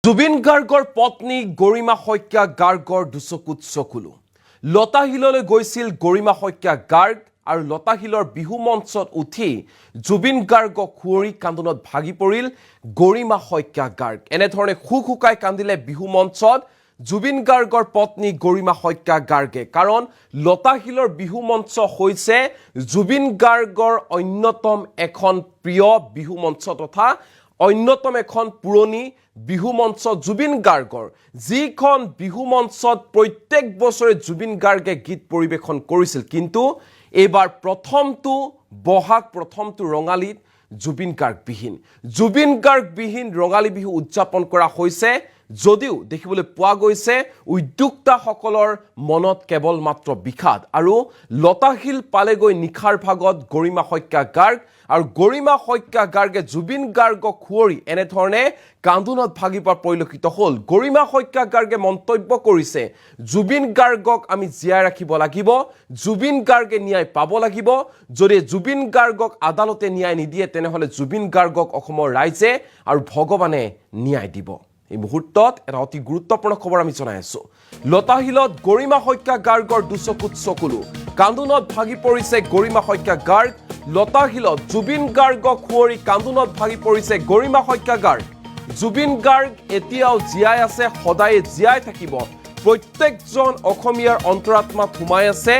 জুবিন গাৰ্গৰ পত্নী গৰিমা শইকীয়া গাৰ্গৰ দুচকুত চকুলো লতাশিললৈ গৈছিল গৰিমা শইকীয়া গাৰ্গ আৰু লতাশিলৰ বিহু মঞ্চত উঠি জুবিন গাৰ্গক খুৱৰি কান্দোনত ভাগি পৰিল গৰিমা শইকীয়া গাৰ্গ এনেধৰণে খুকুকাই কান্দিলে বিহু মঞ্চত জুবিন গাৰ্গৰ পত্নী গৰিমা শইকীয়া গাৰ্গে কাৰণ লতাশিলৰ বিহু মঞ্চ হৈছে জুবিন গাৰ্গৰ অন্যতম এখন প্ৰিয় বিহু মঞ্চ তথা অন্যতম এখন পুৰণি বিহু মঞ্চ জুবিন গাৰ্গৰ যিখন বিহু মঞ্চত প্ৰত্যেক বছৰে জুবিন গাৰ্গে গীত পৰিবেশন কৰিছিল কিন্তু এবাৰ প্ৰথমটো ৰঙালীত জুবিন গাৰ্গ বিহীন ৰঙালী বিহু উদযাপন কৰা হৈছে যদিও দেখিবলৈ পোৱা গৈছে উদ্যোক্তাসকলৰ মনত কেৱল মাত্ৰ বিষাদ আৰু লতাশিল পালেগৈ নিখাৰ ভাগত গৰিমা শইকীয়া গাৰ্গ আৰু গৰিমা শইকীয়া গাৰ্গে জুবিন গাৰ্গক খুৱৰি এনেধৰণে কান্দোনত ভাগি পৰা পৰিলক্ষিত হ'ল গৰিমা শইকীয়া গাৰ্গে মন্তব্য কৰিছে জুবিন গাৰ্গক আমি জীয়াই ৰাখিব লাগিব জুবিন গাৰ্গে ন্যায় পাব লাগিব যদি জুবিন গাৰ্গক আদালতে ন্যায় নিদিয়ে তেনেহলে জুবিন গাৰ্গক অসমৰ ৰাইজে আৰু ভগৱানে ন্যায় দিব এই মুহূৰ্তত এটা অতি গুৰুত্বপূৰ্ণ খবৰ আমি জনাই আছো লতাশিলত গৰিমা শইকীয়া গাৰ্গৰ দুচকুত চকুলো কান্দোনত ভাগি পৰিছে গৰিমা শইকীয়া গাৰ্গ লতাশিলত জুবিন গাৰ্গক খুৱৰি কান্দোনত ভাগি পৰিছে গৰিমা শইকীয়া গাৰ্গ জুবিন গাৰ্গ এতিয়াও জীয়াই আছে সদায় জীয়াই থাকিব প্ৰত্যেকজন অসমীয়াৰ অন্তৰাত্মাত সোমাই আছে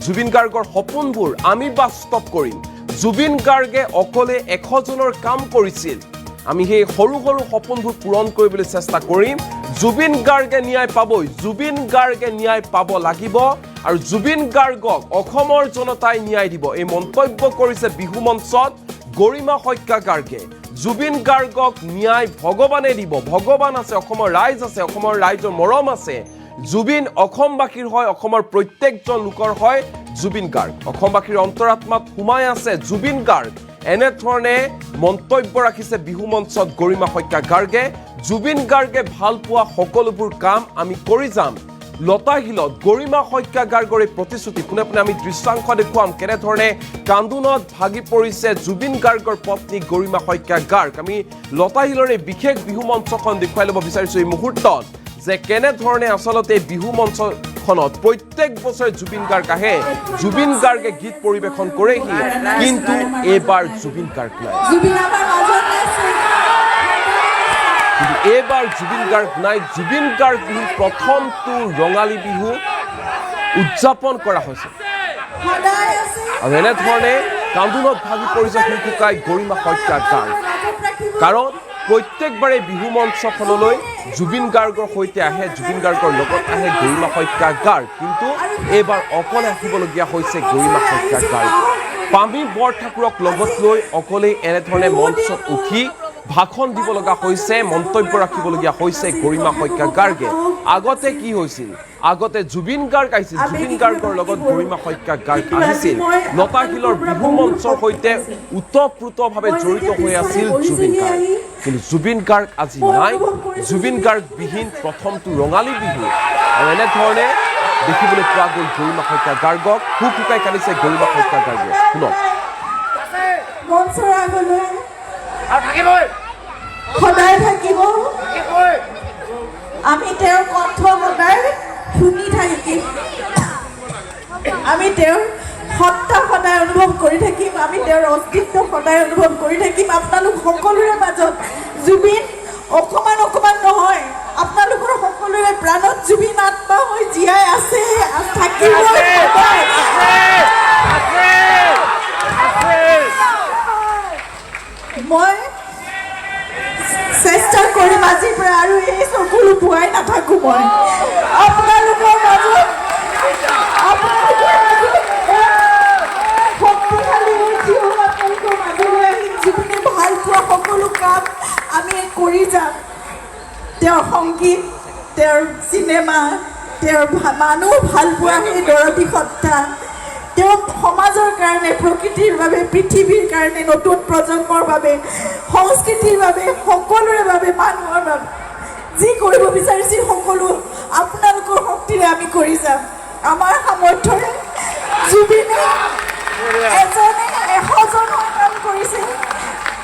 জুবিন গাৰ্গৰ সপোনবোৰ আমি বাস্তৱ কৰিম জুবিন গাৰ্গে অকলে 100 জনৰ কাম কৰিছিল আমি সেই সৰু সৰু সপোনবোৰ পূৰণ কৰিবলৈ চেষ্টা কৰিম জুবিন গাৰ্গে ন্যায় পাবই জুবিন গাৰ্গে ন্যায় পাব লাগিব আৰু জুবিন গাৰ্গক অসমৰ জনতাই ন্যায় দিব এই মন্তব্য কৰিছে বিহু মঞ্চত গৰিমা শইকীয়া গাৰ্গে জুবিন গাৰ্গক ন্যায় ভগৱানে দিব ভগৱান আছে অসমৰ ৰাইজ আছে অসমৰ ৰাইজৰ মৰম আছে জুবিন অসমবাসীৰ হয় অসমৰ প্ৰত্যেকজন লোকৰ হয় জুবিন গাৰ্গ অসমবাসীৰ অন্তৰাত্মাত সোমাই আছে জুবিন গাৰ্গ এনেধৰণে মন্তব্য ৰাখিছে বিহু মঞ্চত গৰিমা শইকীয়া গাৰ্গে জুবিন গাৰ্গে ভাল পোৱা সকলোবোৰ কাম আমি কৰি যাম লতাশিলত গৰিমা শইকীয়া গাৰ্গৰ এই প্ৰতিশ্ৰুতি পোনে পোনে আমি দৃশ্যাংশ দেখুৱাম কেনেধৰণে কান্দোনত ভাগি পৰিছে জুবিন গাৰ্গৰ পত্নী গৰিমা শইকীয়া গাৰ্গ আমি লতাশিলৰ এই বিশেষ বিহু মঞ্চখন দেখুৱাই ল'ব বিচাৰিছো এই মুহূৰ্তত যে কেনেধৰণে আচলতে বিহু মঞ্চখনত প্ৰত্যেক বছৰে জুবিন গাৰ্গ আহে জুবিন গাৰ্গে গীত পৰিবেশন কৰেহি কিন্তু এইবাৰ জুবিন গাৰ্গ নাই এইবাৰ জুবিন গাৰ্গ নাই জুবিন গাৰ্গ বিহু প্ৰথমটো ৰঙালী বিহু উদযাপন কৰা হৈছে আৰু এনেধৰণে কান্দোনত ভাগি পৰিছে খুকুকাই গৰিমা শইকীয়া গাৰ্গ কাৰণ প্ৰত্যেকবাৰে বিহু মঞ্চখনলৈ জুবিন গাৰ্গৰ সৈতে আহে জুবিন গাৰ্গৰ লগত আহে গৰিমা শইকীয়া গাৰ্গ কিন্তু এইবাৰ অকলে আহিবলগীয়া হৈছে গৰিমা শইকীয়া গাৰ্গ পামী বৰঠাকুৰক লগত লৈ অকলেই এনেধৰণে মঞ্চত উঠি ভাষণ দিব লগা হৈছে মন্তব্য ৰাখিবলগীয়া হৈছে গৰিমা শইকীয়া গাৰ্গে আগতে কি হৈছিল আগতে জুবিন গাৰ্গ আহিছিল জুবিন গাৰ্গৰ লগত গৰিমা শইকীয়া গাৰ্গ আহিছিল লতাশিলৰ বিহু মঞ্চৰ সৈতে ওতঃপ্ৰোতভাৱে জড়িত হৈ আছিল জুবিন গাৰ্গ কিন্তু জুবিন গাৰ্গ আজি নাই জুবিন গাৰ্গ বিহীন প্ৰথমটো ৰঙালী বিহু আৰু এনেধৰণে দেখিবলৈ পোৱা গ'ল গৰিমা শইকীয়া গাৰ্গক খুকুকাই কান্দিছে গৰিমা শইকীয়া গাৰ্গে শুনক সদায় থাকিব আমি তেওঁৰ কণ্ঠ সদায় শুনি থাকিম আমি তেওঁৰ সত্তা সদায় অনুভৱ কৰি থাকিম আমি তেওঁৰ অস্তিত্ব সদায় অনুভৱ কৰি থাকিম আপোনালোক সকলোৰে মাজত জুবিন অকণমান নহয় আপোনালোকৰ সকলোৰে প্ৰাণত জুবিন আত্মা হৈ জীয়াই আছে থাকিব মই চেষ্টা কৰিম আজিৰ পৰা আৰু এই চকুলো পোৱাই নাথাকো মই আপোনালোকৰ মাজত শক্তিশালী আপোনালোকৰ মাজলৈ আহিম জুবিনে ভাল পোৱা সকলো কাম আমি কৰি যাম তেওঁৰ সংগীত তেওঁৰ চিনেমা তেওঁৰ মানুহ ভাল পোৱা সেই দৰদী সত্তা তেওঁ সমাজৰ কাৰণে প্ৰকৃতিৰ বাবে পৃথিৱীৰ কাৰণে নতুন প্ৰজন্মৰ বাবে সংস্কৃতিৰ বাবে সকলোৰে বাবে মানুহৰ বাবে যি কৰিব বিচাৰিছিল সকলো আপোনালোকৰ শক্তিৰে আমি কৰি যাম আমাৰ সামৰ্থ্যৰে জুবিনে এজনে 100 জনৰ কাম কৰিছিল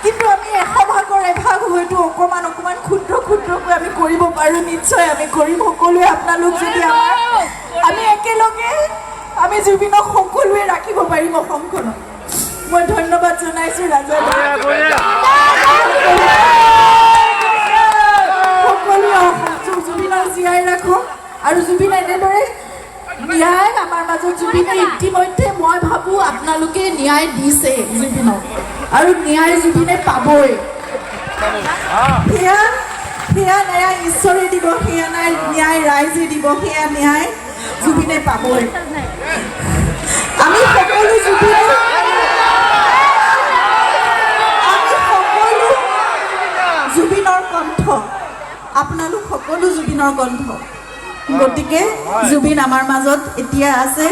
কিন্তু আমি 100 ভাগ এভাগৰ এভাগ হয়তো অকণমান ক্ষুদ্ৰ ক্ষুদ্ৰকৈ আমি কৰিব পাৰোঁ নিশ্চয় আমি কৰিম সকলোৱে আপোনালোক যদি আমি একেলগে আমি জুবিনক সকলোৱে ৰাখিব পাৰিম অসমখনত মই ধন্যবাদ জনাইছোঁ ৰাজা সকলোৱে জুবিনক জীয়াই ৰাখক আৰু জুবিন এনেদৰে ন্যায় আমাৰ মাজত জুবিনে ইতিমধ্যে মই ভাবোঁ আপোনালোকে ন্যায় দিছে জুবিনক আৰু ন্যায় জুবিনে পাবই সেয়া ন্যায় ঈশ্বৰে দিব সেয়া ন্যায় ৰাইজে দিব সেয়া ন্যায় জুবিনে পাবই আমি সকলো জুবিনৰ কণ্ঠ আপোনালোক সকলো জুবিনৰ কণ্ঠ গতিকে জুবিন আমাৰ মাজত এতিয়া আছে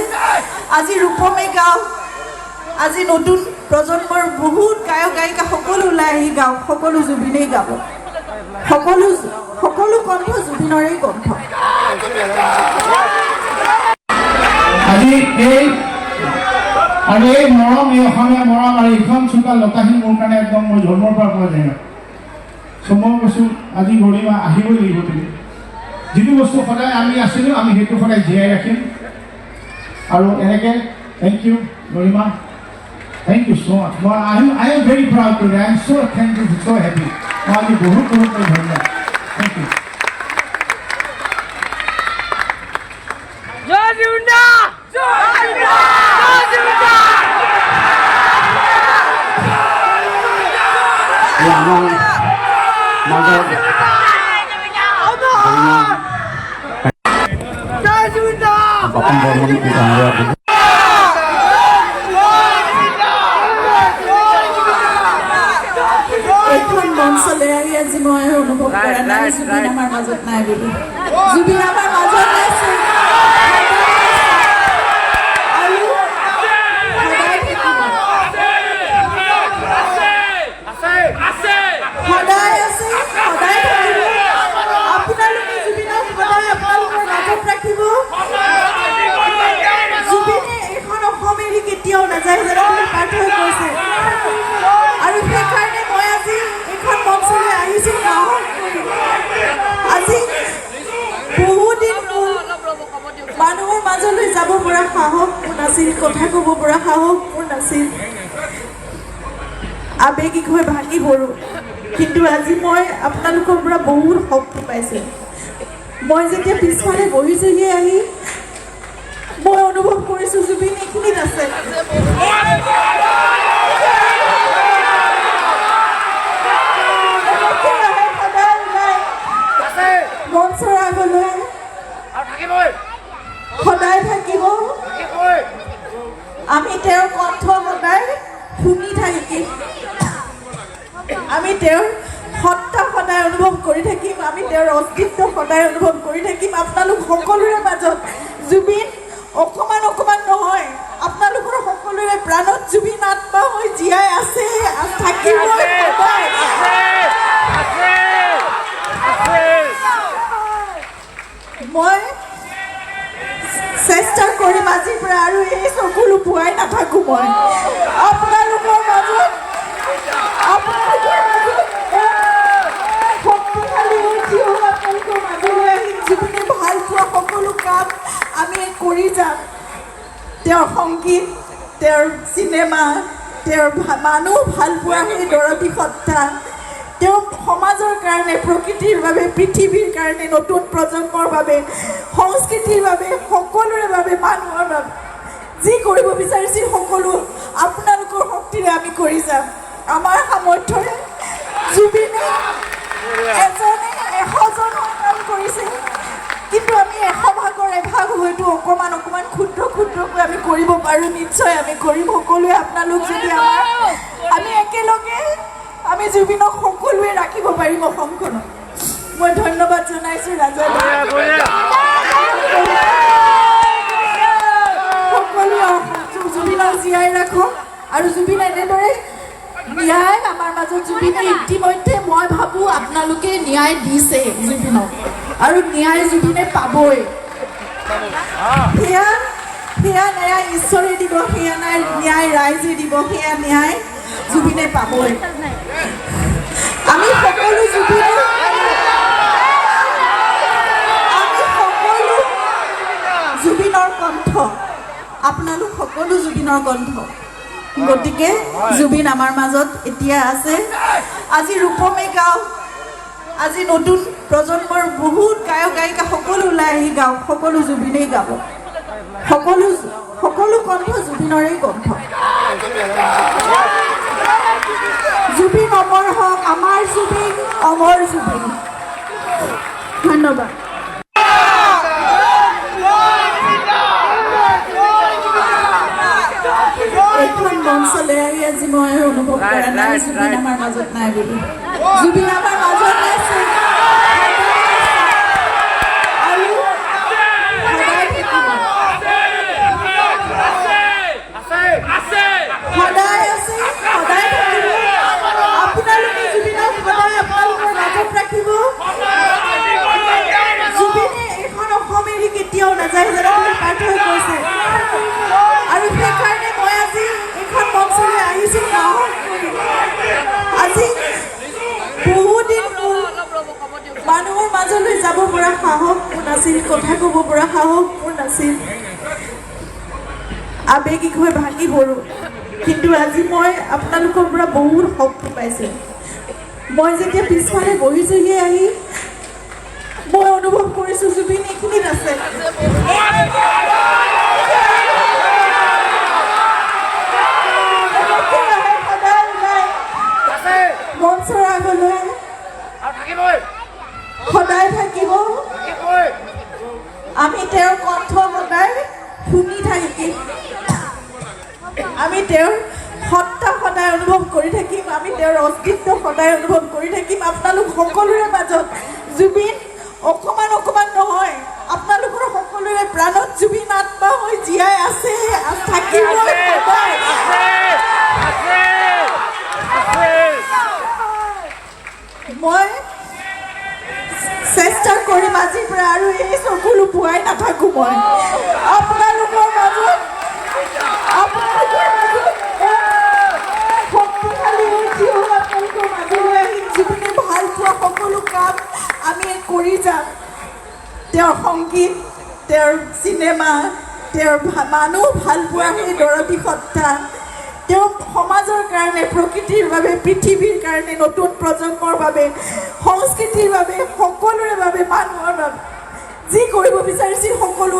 আজি ৰূপমে গাঁও আজি নতুন প্ৰজন্মৰ বহুত গায়ক গায়িকা সকলো ওলাই আহি গাঁও সকলো জুবিনেই গাব সকলো কণ্ঠ জুবিনৰেই কণ্ঠ আজি এই মৰম এই অসমীয়া মৰম আৰু এইখন চোকা লতাহীন মোৰ কাৰণে একদম মই জন্মৰ পৰা পোৱা যায় না মই কৈছোঁ আজি গৰিমা আহিবই লাগিব তুমি যিটো বস্তু সদায় আমি আছিলোঁ আমি সেইটো সদায় জীয়াই ৰাখিম আৰু এনেকৈ thank you Garima thank you so' much মই I am very proud today I am so' thank you so' happy মই আজি বহুত ধন্যবাদ thank you Bapak Borman Bidangnya এইখন মঞ্চলৈ আহি আজি মই অনুভৱ কৰা নাই জুবিন আমাৰ মাজত নাই বুলি জুবিন আমাৰ মাজত আছে সদায় আছে সদায় থাকিব আপোনালোকে জুবিনক সদায় আপোনালোকৰ মাজত ৰাখিব জুবিনে এইখন অসম এৰি কেতিয়াও নাযায় যেনেকৈ পাৰ্থই কৈছে আৰু সেইকাৰণে মই আজি এইখন মঞ্চলৈ আহিছোঁ সাহস কৰি আজি বহুদিন মানুহৰ মাজলৈ যাব পৰা সাহস মোৰ নাছিল কথা ক'ব পৰা সাহস মোৰ নাছিল আৱেগিক হৈ ভাঙি পৰোঁ কিন্তু আজি মই আপোনালোকৰ পৰা বহুত শক্তি পাইছোঁ মই যেতিয়া পিছফালে বহিছোঁহি আহি মই অনুভৱ কৰিছোঁ জুবিন এইখিনিত আছে মঞ্চৰ আগলৈ সদায় থাকিব আমি তেওঁৰ কণ্ঠ সদায় শুনি থাকিম আমি তেওঁৰ সত্তা সদায় অনুভৱ কৰি থাকিম আমি তেওঁৰ অস্তিত্ব সদায় অনুভৱ কৰি থাকিম আপোনালোক সকলোৰে মাজত জুবিন অকণমান নহয় আপোনালোকৰ সকলোৰে প্ৰাণত জুবিন আত্মা হৈ জীয়াই আছে থাকিব মই চেষ্টা কৰিম আজিৰ পৰা আৰু এই চকু লুকুৱাই নাথাকোঁ মই আপোনালোকৰ মাজত শক্তিশালী উঠি আপোনালোকৰ মাজলৈ আহিম জুবিনে ভাল পোৱা সকলো কাম আমি কৰি যাম তেওঁৰ সংগীত তেওঁৰ চিনেমা তেওঁৰ মানুহ ভাল পোৱা সেই দৰদী সত্তা তেওঁ সমাজৰ কাৰণে প্ৰকৃতিৰ বাবে পৃথিৱীৰ কাৰণে নতুন প্ৰজন্মৰ বাবে সংস্কৃতিৰ বাবে সকলোৰে বাবে মানুহৰ বাবে যি কৰিব বিচাৰিছিল সকলো আপোনালোকৰ শক্তিৰে আমি কৰি যাম আমাৰ সামৰ্থ্যৰে জুবিনে এজনে 100জন কাম কৰিছে কিন্তু আমি 100 এভাগ হয়তো অকণমান ক্ষুদ্ৰ ক্ষুদ্ৰকৈ আমি কৰিব পাৰোঁ নিশ্চয় আমি কৰিম সকলোৱে আপোনালোক যদি আমি একেলগে আমি জুবিনক সকলোৱে ৰাখিব পাৰিম অসমখনত মই ধন্যবাদ জনাইছোঁ ৰাজা সকলোৱে জুবিনক জীয়াই ৰাখক আৰু জুবিন এনেদৰে ন্যায় আমাৰ মাজত জুবিনে ইতিমধ্যে মই ভাবোঁ আপোনালোকে ন্যায় দিছে জুবিনক আৰু ন্যায় জুবিনে পাবই সেয়া ন্যায় ঈশ্বৰে দিব সেয়া ন্যায় ৰাইজে দিব সেয়া ন্যায় জুবিনে পাবই আমি সকলো জুবিনৰ কণ্ঠ, আপোনালোক সকলো জুবিনৰ কণ্ঠ। গতিকে জুবিন আমাৰ মাজত এতিয়া আছে। আজি ৰূপমে গাওঁ, আজি নতুন প্ৰজন্মৰ বহুত গায়ক গায়িকা সকলো ওলাই আহি গাওঁ, সকলো জুবিনেই গাব। সকলো কণ্ঠ জুবিনৰেই কণ্ঠ। জুবিন অমৰ হওক, আমাৰ জুবিন অমৰ জুবিন। ধন্যবাদ। এইখন মঞ্চলৈ আহি আজি মই অনুভৱ কৰা নাই জুবিন আমাৰ মাজত নাই বুলি। জুবিন আমাৰ মাজত আছে আৰু সদায় থাকিব। সদায় আছে, সদায় থাকিব। আপোনালোকে জুবিনক সদায় আপোনালোকৰ মাজত ৰাখিব। জুবিনে এইখন অসম এৰি কেতিয়াও নাযায় যেন আপুনি পাঠ হৈ কৈছে। আৰু সেইকাৰণে মই আজি এইখন মঞ্চলৈ আহিছোঁ সাহস কৰি। আজি বহুদিন মানুহৰ মাজলৈ যাব পৰা সাহস মোৰ নাছিল, কথা ক'ব পৰা সাহস মোৰ নাছিল, আৱেগিক হৈ ভাঙি পৰোঁ। কিন্তু আজি মই আপোনালোকৰ পৰা বহুত শক্তি পাইছোঁ। মই যেতিয়া পিছফালে বহিছোঁহি আহি মই অনুভৱ কৰিছোঁ জুবিন এইখিনিত আছে। মঞ্চৰ আগলৈ সদায় থাকিব। আমি তেওঁৰ কণ্ঠ সদায় শুনি থাকিম। আমি তেওঁৰ সত্তা সদায় অনুভৱ কৰি থাকিম। আমি তেওঁৰ অস্তিত্ব সদায় অনুভৱ কৰি থাকিম। আপোনালোক সকলোৰে মাজত জুবিন অকণমান অকণমান নহয়, আপোনালোকৰ সকলোৰে প্ৰাণত জুবিন আত্মা হৈ জীয়াই আছে, থাকিব সদায়। মই চেষ্টা কৰিম আজিৰ পৰা আৰু এই চকু লুকুৱাই নাথাকোঁ। মই আপোনালোকৰ মাজত শক্তিশালী উঠি আপোনালোকৰ মাজলৈ আহিম। জুবিনে ভাল পোৱা সকলো কাম আমি কৰি যাম। তেওঁৰ সংগীত, তেওঁৰ চিনেমা, তেওঁৰ মানুহ ভাল পোৱা সেই দৰদী সত্তা, তেওঁ সমাজৰ কাৰণে, প্ৰকৃতিৰ বাবে, পৃথিৱীৰ কাৰণে, নতুন প্ৰজন্মৰ বাবে, সংস্কৃতিৰ বাবে, সকলোৰে বাবে, মানুহৰ বাবে যি কৰিব বিচাৰিছিল সকলো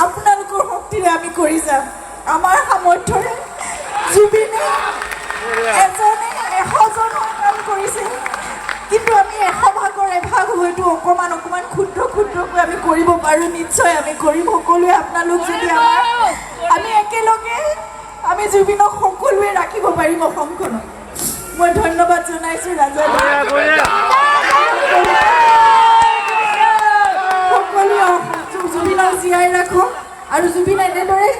আপোনালোকৰ শক্তিৰে আমি কৰি যাম। আমাৰ সামৰ্থ্যৰে জুবিনে এজনে 100জন কাম কৰিছে, কিন্তু আমি 100 ভাগৰ এভাগ হয়তো অকণমান অকণমান ক্ষুদ্ৰ ক্ষুদ্ৰকৈ আমি কৰিব পাৰোঁ। নিশ্চয় আমি কৰিম। সকলোৱে আপোনালোক যদি আমি একেলগে আমি জুবিনক সকলোৱে ৰাখিব পাৰিম অসমখনত। মই ধন্যবাদ জনাইছোঁ ৰাজা। সকলোৱে জুবিনক জীয়াই ৰাখক আৰু জুবিন এনেদৰে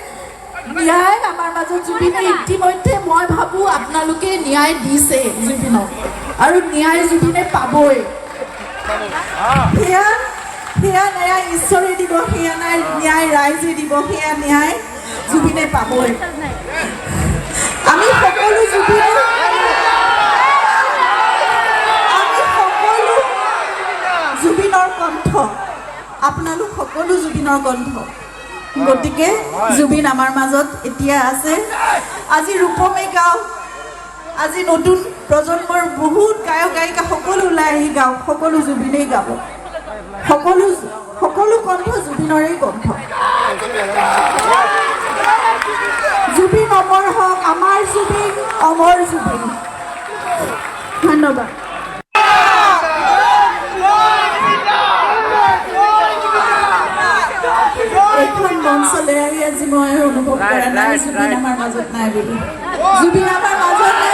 ন্যায় আমাৰ মাজত জুবিনে ইতিমধ্যে মই ভাবোঁ আপোনালোকে ন্যায় দিছে জুবিনক আৰু ন্যায় জুবিনে পাবই। সেয়া ন্যায় ঈশ্বৰে দিব, সেয়া ন্যায় ৰাইজে দিব, সেয়া ন্যায় জুবিনে পাবই। আমি সকলো জুবিনৰ কণ্ঠ, আপোনালোক সকলো জুবিনৰ কণ্ঠ। গতিকে জুবিন আমাৰ মাজত এতিয়া আছে। আজি ৰূপমে গাওঁ, আজি নতুন প্ৰজন্মৰ বহুত গায়ক গায়িকা সকলো ওলাই আহি গাওঁ, সকলো জুবিনেই গাব। সকলো কণ্ঠ জুবিনৰেই কণ্ঠ। জুবিন অমৰ হওক, আমাৰ জুবিন অমৰ জুবিন। ধন্যবাদ। এইখন মঞ্চলৈ আহি আজি মই অনুভৱ কৰা নাই জুবিন আমাৰ মাজত নাই বুলি। জুবিন আমাৰ মাজত নাই।